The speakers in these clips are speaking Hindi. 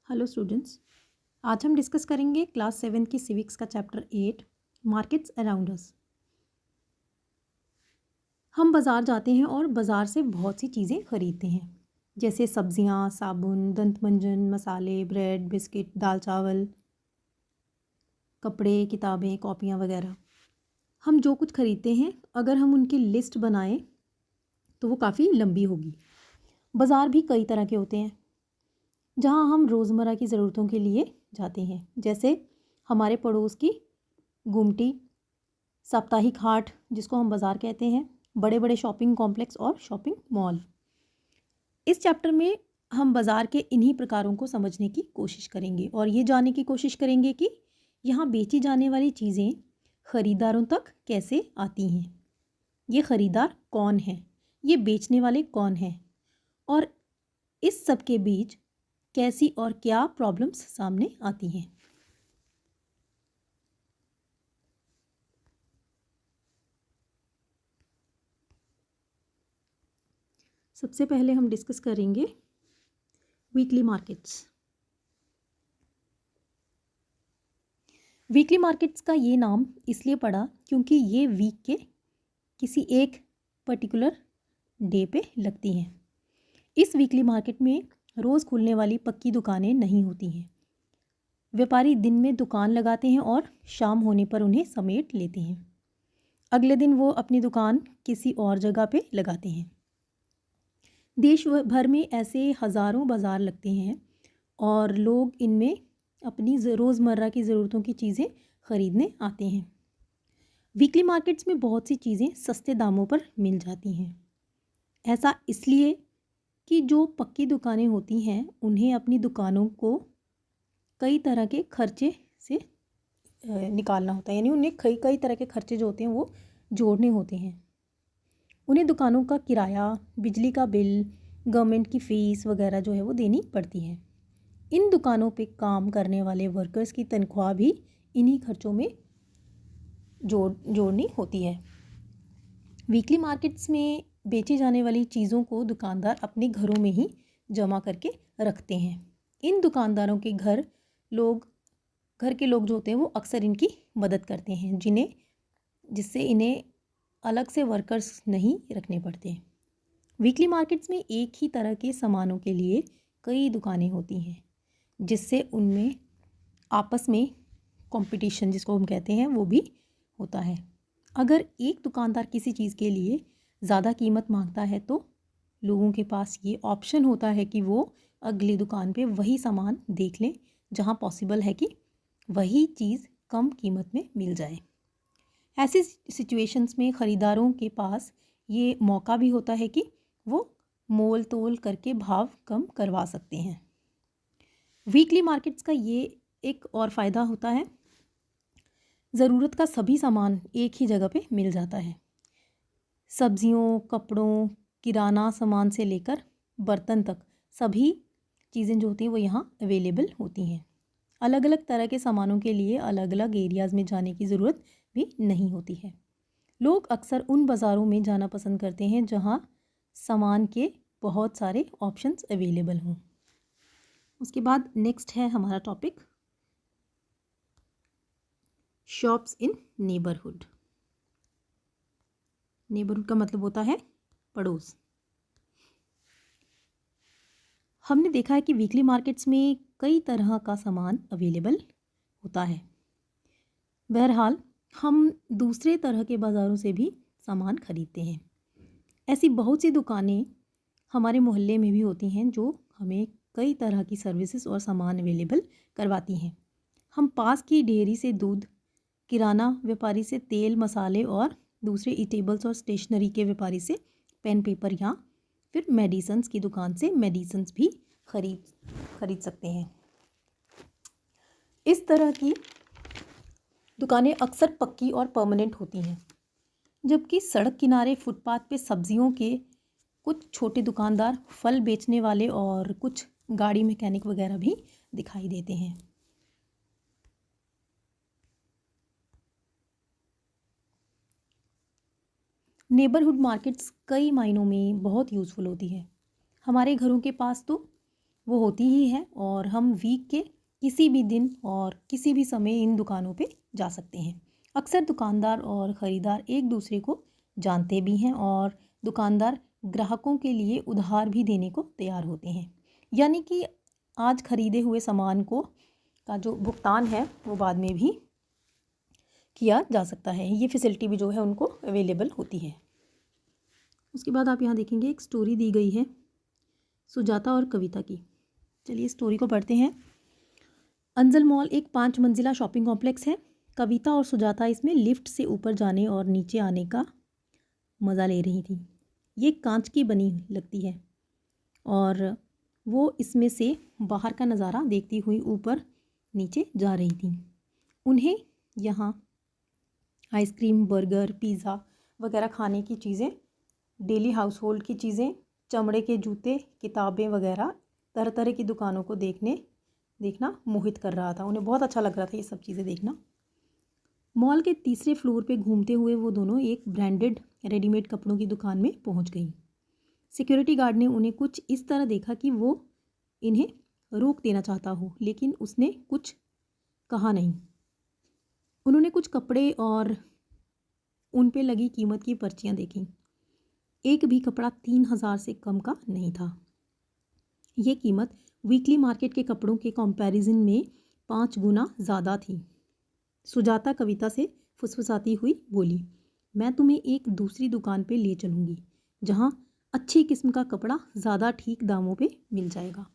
Hello students. आज हम डिस्कस करेंगे क्लास 7 की सिविक्स का चैप्टर 8 मार्केट्स अराउंड अस। हम बाज़ार जाते हैं और बाज़ार से बहुत सी चीज़ें खरीदते हैं, जैसे सब्जियां, साबुन, दंतमंजन, मसाले, ब्रेड, बिस्किट, दाल चावल, कपड़े, किताबें, कॉपियाँ वगैरह। हम जो कुछ खरीदते हैं, अगर हम उनकी लिस्ट बनाएं तो वो काफ़ी लंबी होगी। बाज़ार भी कई तरह के होते हैं जहाँ हम रोज़मर्रा की ज़रूरतों के लिए जाते हैं, जैसे हमारे पड़ोस की गुमटी, साप्ताहिक हाट जिसको हम बाज़ार कहते हैं, बड़े बड़े शॉपिंग कॉम्प्लेक्स और शॉपिंग मॉल। इस चैप्टर में हम बाज़ार के इन्हीं प्रकारों को समझने की कोशिश करेंगे और ये जानने की कोशिश करेंगे कि यहाँ बेची जाने वाली चीज़ें ख़रीदारों तक कैसे आती हैं, ये ख़रीदार कौन है, ये बेचने वाले कौन हैं और इस सब के बीच कैसी और क्या प्रॉब्लम्स सामने आती हैं। सबसे पहले हम डिस्कस करेंगे वीकली मार्केट्स। वीकली मार्केट्स का ये नाम इसलिए पड़ा क्योंकि ये वीक के किसी एक पर्टिकुलर डे पे लगती हैं। इस वीकली मार्केट में रोज़ खुलने वाली पक्की दुकानें नहीं होती हैं। व्यापारी दिन में दुकान लगाते हैं और शाम होने पर उन्हें समेट लेते हैं। अगले दिन वो अपनी दुकान किसी और जगह पे लगाते हैं। देश भर में ऐसे हज़ारों बाज़ार लगते हैं और लोग इनमें अपनी रोज़मर्रा की ज़रूरतों की चीज़ें ख़रीदने आते हैं। वीकली मार्केट्स में बहुत सी चीज़ें सस्ते दामों पर मिल जाती हैं। ऐसा इसलिए कि जो पक्की दुकानें होती हैं उन्हें अपनी दुकानों को कई तरह के खर्चे से निकालना होता है, यानी उन्हें कई कई तरह के खर्चे जो होते हैं वो जोड़ने होते हैं। उन्हें दुकानों का किराया, बिजली का बिल, गवर्नमेंट की फ़ीस वगैरह जो है वो देनी पड़ती है। इन दुकानों पे काम करने वाले वर्कर्स की तनख्वाह भी इन्हीं खर्चों में जोड़नी होती है। वीकली मार्केट्स में बेची जाने वाली चीज़ों को दुकानदार अपने घरों में ही जमा करके रखते हैं। इन दुकानदारों के घर के लोग जो होते हैं वो अक्सर इनकी मदद करते हैं, जिससे इन्हें अलग से वर्कर्स नहीं रखने पड़ते। वीकली मार्केट्स में एक ही तरह के सामानों के लिए कई दुकानें होती हैं, जिससे उनमें आपस में कंपटीशन जिसको हम कहते हैं वो भी होता है। अगर एक दुकानदार किसी चीज़ के लिए ज़्यादा कीमत मांगता है तो लोगों के पास ये ऑप्शन होता है कि वो अगली दुकान पे वही सामान देख लें जहाँ पॉसिबल है कि वही चीज़ कम कीमत में मिल जाए। ऐसी सिचुएशंस में ख़रीदारों के पास ये मौका भी होता है कि वो मोल तोल करके भाव कम करवा सकते हैं। वीकली मार्केट्स का ये एक और फ़ायदा होता है, ज़रूरत का सभी सामान एक ही जगह पे मिल जाता है। सब्जियों, कपड़ों, किराना सामान से लेकर बर्तन तक सभी चीज़ें जो होती हैं वो यहाँ अवेलेबल होती हैं। अलग अलग तरह के सामानों के लिए अलग अलग एरियाज़ में जाने की ज़रूरत भी नहीं होती है। लोग अक्सर उन बाज़ारों में जाना पसंद करते हैं जहाँ सामान के बहुत सारे ऑप्शंस अवेलेबल हों। उसके बाद नेक्स्ट है हमारा टॉपिक शॉप्स इन नेबरहुड। नेबरहुड का मतलब होता है पड़ोस। हमने देखा है कि वीकली मार्केट्स में कई तरह का सामान अवेलेबल होता है। बहरहाल हम दूसरे तरह के बाज़ारों से भी सामान खरीदते हैं। ऐसी बहुत सी दुकानें हमारे मोहल्ले में भी होती हैं जो हमें कई तरह की सर्विसेज और सामान अवेलेबल करवाती हैं। हम पास की डेयरी से दूध, किराना व्यापारी से तेल मसाले और दूसरे ईटेबल्स और स्टेशनरी के व्यापारी से पेन पेपर या फिर मेडिसिन्स की दुकान से मेडिसिन्स भी खरीद सकते हैं। इस तरह की दुकानें अक्सर पक्की और परमानेंट होती हैं, जबकि सड़क किनारे फुटपाथ पे सब्जियों के कुछ छोटे दुकानदार, फल बेचने वाले और कुछ गाड़ी मैकेनिक वगैरह भी दिखाई देते हैं। नेबरहुड मार्केट्स कई मायनों में बहुत यूज़फुल होती है। हमारे घरों के पास तो वो होती ही है और हम वीक के किसी भी दिन और किसी भी समय इन दुकानों पे जा सकते हैं। अक्सर दुकानदार और ख़रीदार एक दूसरे को जानते भी हैं और दुकानदार ग्राहकों के लिए उधार भी देने को तैयार होते हैं। यानी कि आज ख़रीदे हुए सामान को का जो भुगतान है वो बाद में भी किया जा सकता है। ये फैसिलिटी भी जो है उनको अवेलेबल होती है। उसके बाद आप यहाँ देखेंगे एक स्टोरी दी गई है सुजाता और कविता की। चलिए स्टोरी को पढ़ते हैं। अंजल मॉल एक 5 मंजिला शॉपिंग कॉम्प्लेक्स है। कविता और सुजाता इसमें लिफ्ट से ऊपर जाने और नीचे आने का मज़ा ले रही थी। ये कांच की बनी लगती है और वो इसमें से बाहर का नज़ारा देखती हुई ऊपर नीचे जा रही थी। उन्हें यहाँ आइसक्रीम, बर्गर, पिज़्ज़ा वगैरह खाने की चीज़ें, डेली हाउस होल्ड की चीज़ें, चमड़े के जूते, किताबें वगैरह तरह तरह की दुकानों को देखना मोहित कर रहा था। उन्हें बहुत अच्छा लग रहा था ये सब चीज़ें देखना। मॉल के तीसरे फ्लोर पे घूमते हुए वो दोनों एक ब्रांडेड रेडीमेड कपड़ों की दुकान में पहुंच गई। सिक्योरिटी गार्ड ने उन्हें कुछ इस तरह देखा कि वो इन्हें रोक देना चाहता हो, लेकिन उसने कुछ कहा नहीं। उन्होंने कुछ कपड़े और उन पे लगी कीमत की पर्चियाँ देखीं। एक भी कपड़ा 3,000 से कम का नहीं था। ये कीमत वीकली मार्केट के कपड़ों के कंपैरिजन में 5 गुना ज़्यादा थी। सुजाता कविता से फुसफुसाती हुई बोली, मैं तुम्हें एक दूसरी दुकान पे ले चलूँगी जहाँ अच्छी किस्म का कपड़ा ज़्यादा ठीक दामों पे मिल जाएगा।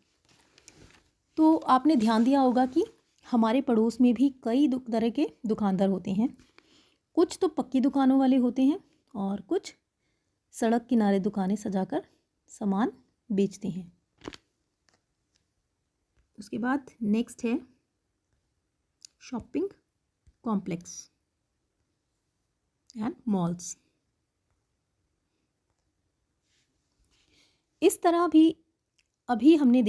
तो आपने ध्यान दिया होगा कि हमारे पड़ोस में भी कई तरह के दुकानदार होते हैं। कुछ तो पक्की दुकानों वाले होते हैं और कुछ सड़क किनारे दुकानें सजाकर सामान बेचते हैं। उसके बाद नेक्स्ट है शॉपिंग कॉम्प्लेक्स एंड मॉल्स। इस तरह भी अभी हमने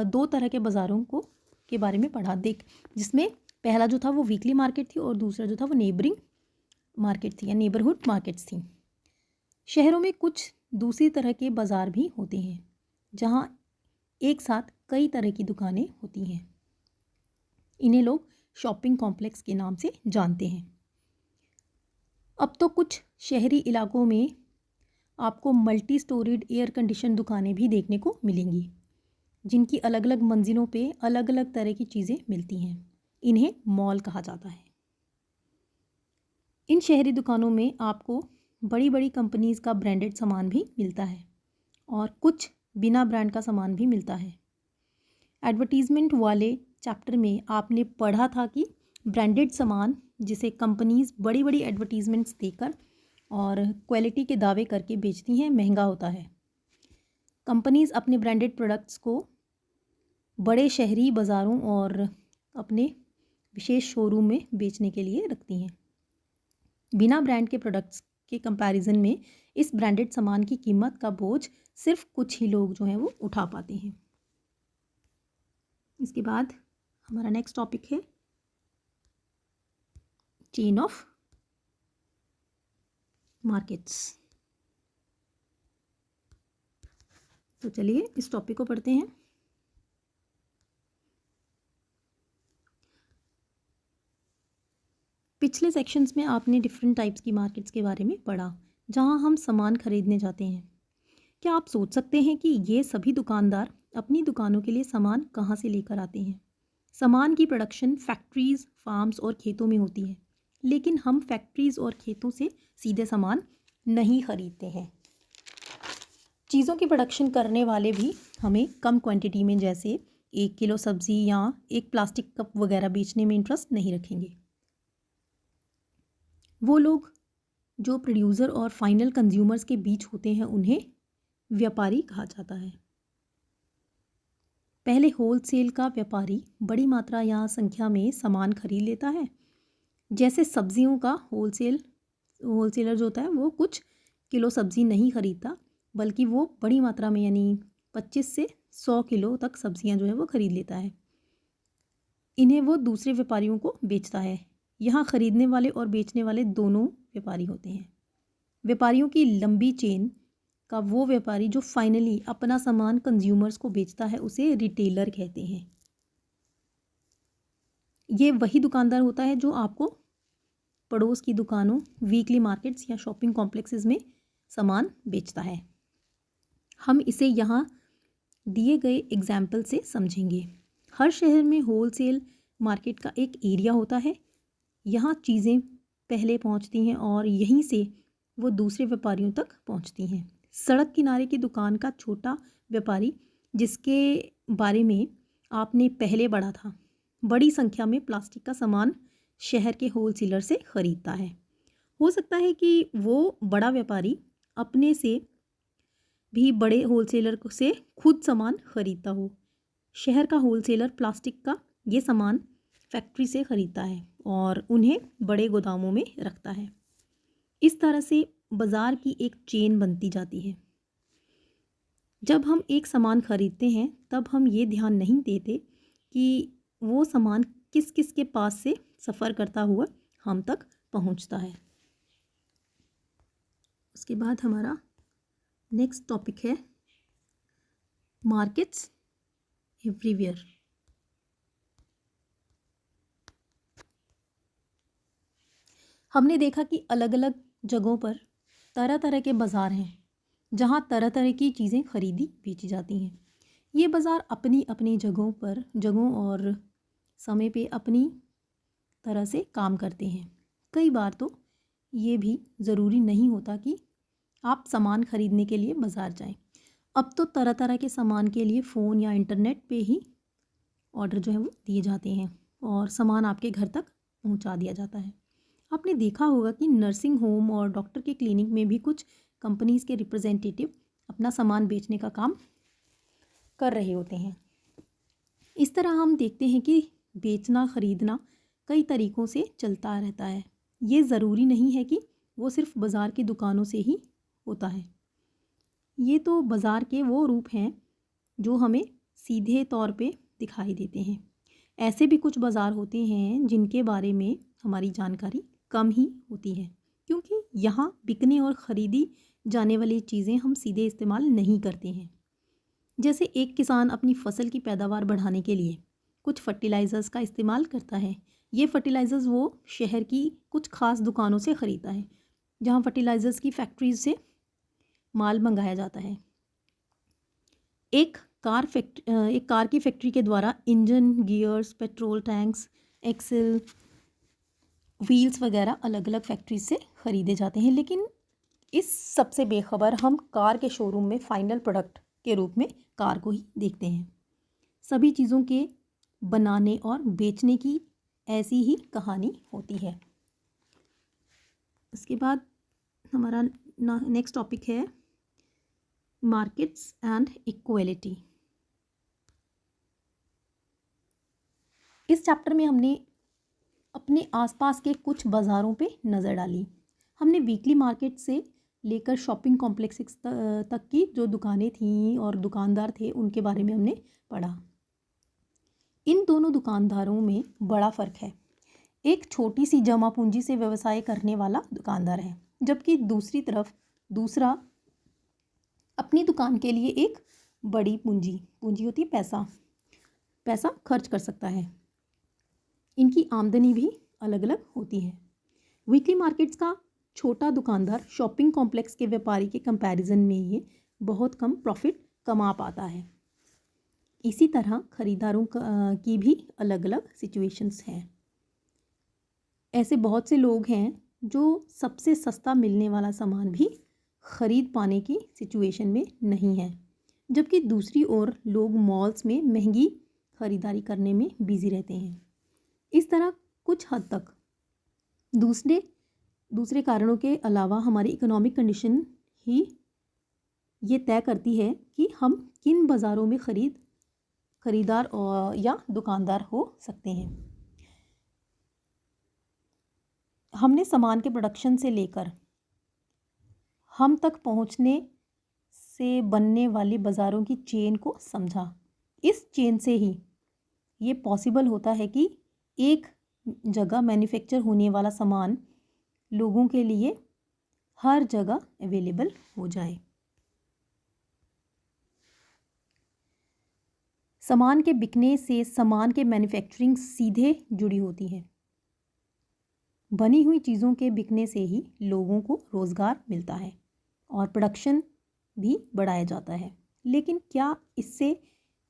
2 तरह के बाज़ारों के बारे में पढ़ा जिसमें पहला जो था वो वीकली मार्केट थी और दूसरा जो था वो नेबरिंग मार्केट थी या नेबरहुड मार्केट्स थी। शहरों में कुछ दूसरी तरह के बाज़ार भी होते हैं जहाँ एक साथ कई तरह की दुकानें होती हैं। इन्हें लोग शॉपिंग कॉम्प्लेक्स के नाम से जानते हैं। अब तो कुछ शहरी इलाकों में आपको मल्टी स्टोरीड एयर कंडीशन दुकानें भी देखने को मिलेंगी जिनकी अलग अलग मंजिलों पे अलग अलग तरह की चीज़ें मिलती हैं। इन्हें मॉल कहा जाता है। इन शहरी दुकानों में आपको बड़ी बड़ी कंपनीज़ का ब्रांडेड सामान भी मिलता है और कुछ बिना ब्रांड का सामान भी मिलता है। एडवर्टीज़मेंट वाले चैप्टर में आपने पढ़ा था कि ब्रांडेड सामान जिसे कंपनीज़ बड़ी बड़ी एडवर्टीज़मेंट्स देकर और क्वालिटी के दावे करके बेचती हैं महंगा होता है। कंपनीज़ अपने ब्रांडेड प्रोडक्ट्स को बड़े शहरी बाज़ारों और अपने विशेष शोरूम में बेचने के लिए रखती हैं। बिना ब्रांड के प्रोडक्ट्स के कंपैरिजन में इस ब्रांडेड सामान की कीमत का बोझ सिर्फ कुछ ही लोग जो हैं वो उठा पाते हैं। इसके बाद हमारा नेक्स्ट टॉपिक है चेन ऑफ मार्केट्स। तो चलिए इस टॉपिक को पढ़ते हैं। पिछले सेक्शंस में आपने डिफरेंट टाइप्स की मार्केट्स के बारे में पढ़ा जहां हम सामान खरीदने जाते हैं। क्या आप सोच सकते हैं कि ये सभी दुकानदार अपनी दुकानों के लिए सामान कहाँ से लेकर आते हैं? सामान की प्रोडक्शन फैक्ट्रीज़, फार्म्स और खेतों में होती है, लेकिन हम फैक्ट्रीज़ और खेतों से सीधे सामान नहीं खरीदते हैं। चीज़ों की प्रोडक्शन करने वाले भी हमें कम क्वांटिटी में, जैसे 1 किलो सब्ज़ी या एक प्लास्टिक कप वगैरह बेचने में इंटरेस्ट नहीं रखेंगे। वो लोग जो प्रोड्यूसर और फाइनल कंज्यूमर्स के बीच होते हैं उन्हें व्यापारी कहा जाता है। पहले होलसेल का व्यापारी बड़ी मात्रा या संख्या में सामान खरीद लेता है। जैसे सब्जियों का होलसेलर जो होता है वो कुछ किलो सब्ज़ी नहीं खरीदता, बल्कि वो बड़ी मात्रा में यानी 25 से 100 किलो तक सब्जियां जो है वो ख़रीद लेता है। इन्हें वो दूसरे व्यापारियों को बेचता है। यहाँ ख़रीदने वाले और बेचने वाले दोनों व्यापारी होते हैं। व्यापारियों की लंबी चेन का वो व्यापारी जो फाइनली अपना सामान कंज्यूमर्स को बेचता है उसे रिटेलर कहते हैं। ये वही दुकानदार होता है जो आपको पड़ोस की दुकानों, वीकली मार्केट्स या शॉपिंग कॉम्प्लेक्सेस में सामान बेचता है। हम इसे यहाँ दिए गए एग्जाम्पल से समझेंगे। हर शहर में होलसेल मार्केट का एक एरिया होता है। यहाँ चीज़ें पहले पहुँचती हैं और यहीं से वो दूसरे व्यापारियों तक पहुँचती हैं। सड़क किनारे की दुकान का छोटा व्यापारी, जिसके बारे में आपने पहले पढ़ा था, बड़ी संख्या में प्लास्टिक का सामान शहर के होलसेलर से ख़रीदता है। हो सकता है कि वो बड़ा व्यापारी अपने से भी बड़े होलसेलर से खुद सामान ख़रीदता हो। शहर का होलसेलर प्लास्टिक का ये सामान फैक्ट्री से ख़रीदता है और उन्हें बड़े गोदामों में रखता है। इस तरह से बाज़ार की एक चेन बनती जाती है। जब हम एक सामान ख़रीदते हैं तब हम ये ध्यान नहीं देते कि वो सामान किस किस के पास से सफ़र करता हुआ हम तक पहुंचता है। उसके बाद हमारा नेक्स्ट टॉपिक है मार्केट्स एवरीवेयर। हमने देखा कि अलग अलग जगहों पर तरह तरह के बाज़ार हैं जहाँ तरह तरह की चीज़ें खरीदी बेची जाती हैं। ये बाज़ार अपनी अपनी जगहों और समय पे अपनी तरह से काम करते हैं। कई बार तो ये भी ज़रूरी नहीं होता कि आप सामान ख़रीदने के लिए बाज़ार जाएं। अब तो तरह तरह के सामान के लिए फ़ोन या इंटरनेट पे ही ऑर्डर जो है वो दिए जाते हैं और सामान आपके घर तक पहुंचा दिया जाता है। आपने देखा होगा कि नर्सिंग होम और डॉक्टर के क्लिनिक में भी कुछ कंपनीज़ के रिप्रेजेंटेटिव अपना सामान बेचने का काम कर रहे होते हैं। इस तरह हम देखते हैं कि बेचना ख़रीदना कई तरीक़ों से चलता रहता है। ये ज़रूरी नहीं है कि वो सिर्फ़ बाज़ार की दुकानों से ही होता है। ये तो बाज़ार के वो रूप हैं जो हमें सीधे तौर पे दिखाई देते हैं। ऐसे भी कुछ बाज़ार होते हैं जिनके बारे में हमारी जानकारी कम ही होती है, क्योंकि यहाँ बिकने और ख़रीदी जाने वाली चीज़ें हम सीधे इस्तेमाल नहीं करते हैं। जैसे एक किसान अपनी फ़सल की पैदावार बढ़ाने के लिए कुछ फर्टिलाइज़र्स का इस्तेमाल करता है। ये फर्टिलाइज़र्स वो शहर की कुछ ख़ास दुकानों से ख़रीदता है जहाँ फर्टिलाइज़र्स की फैक्ट्रीज से माल मंगाया जाता है। एक कार की फैक्ट्री के द्वारा engine, gears, petrol tanks, axle, wheels वगैरह अलग अलग फैक्ट्री से ख़रीदे जाते हैं। लेकिन इस सबसे बेखबर हम कार के शोरूम में फाइनल प्रोडक्ट के रूप में कार को ही देखते हैं। सभी चीज़ों के बनाने और बेचने की ऐसी ही कहानी होती है। उसके बाद हमारा नेक्स्ट टॉपिक है मार्केट्स एंड इक्वालिटी। इस चैप्टर में हमने अपने आसपास के कुछ बाज़ारों पे नज़र डाली। हमने वीकली मार्केट से लेकर शॉपिंग कॉम्प्लेक्सेस तक की जो दुकानें थीं और दुकानदार थे उनके बारे में हमने पढ़ा। इन दोनों दुकानदारों में बड़ा फ़र्क है। एक छोटी सी जमा पूंजी से व्यवसाय करने वाला दुकानदार है, जबकि दूसरी तरफ दूसरा अपनी दुकान के लिए एक बड़ी पूंजी होती है, पैसा खर्च कर सकता है। इनकी आमदनी भी अलग अलग होती है। वीकली मार्केट्स का छोटा दुकानदार शॉपिंग कॉम्प्लेक्स के व्यापारी के कंपैरिजन में ये बहुत कम प्रॉफिट कमा पाता है। इसी तरह खरीदारों की भी अलग अलग सिचुएशंस हैं। ऐसे बहुत से लोग हैं जो सबसे सस्ता मिलने वाला सामान भी ख़रीद पाने की सिचुएशन में नहीं है, जबकि दूसरी ओर लोग मॉल्स में महंगी ख़रीदारी करने में बिज़ी रहते हैं। इस तरह कुछ हद तक दूसरे कारणों के अलावा हमारी इकोनॉमिक कंडीशन ही ये तय करती है कि हम किन बाज़ारों में खरीदार या दुकानदार हो सकते हैं। हमने सामान के प्रोडक्शन से लेकर हम तक पहुंचने से बनने वाली बाज़ारों की चेन को समझा। इस चेन से ही ये पॉसिबल होता है कि एक जगह मैन्युफैक्चर होने वाला सामान लोगों के लिए हर जगह अवेलेबल हो जाए। सामान के बिकने से सामान के मैन्युफैक्चरिंग सीधे जुड़ी होती है। बनी हुई चीज़ों के बिकने से ही लोगों को रोज़गार मिलता है और प्रोडक्शन भी बढ़ाया जाता है। लेकिन क्या इससे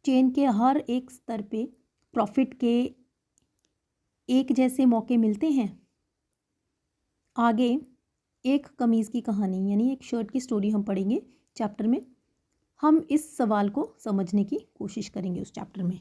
चेन के हर एक स्तर पे प्रॉफिट के एक जैसे मौके मिलते हैं? आगे एक कमीज़ की कहानी यानी एक शर्ट की स्टोरी हम पढ़ेंगे चैप्टर में। हम इस सवाल को समझने की कोशिश करेंगे उस चैप्टर में।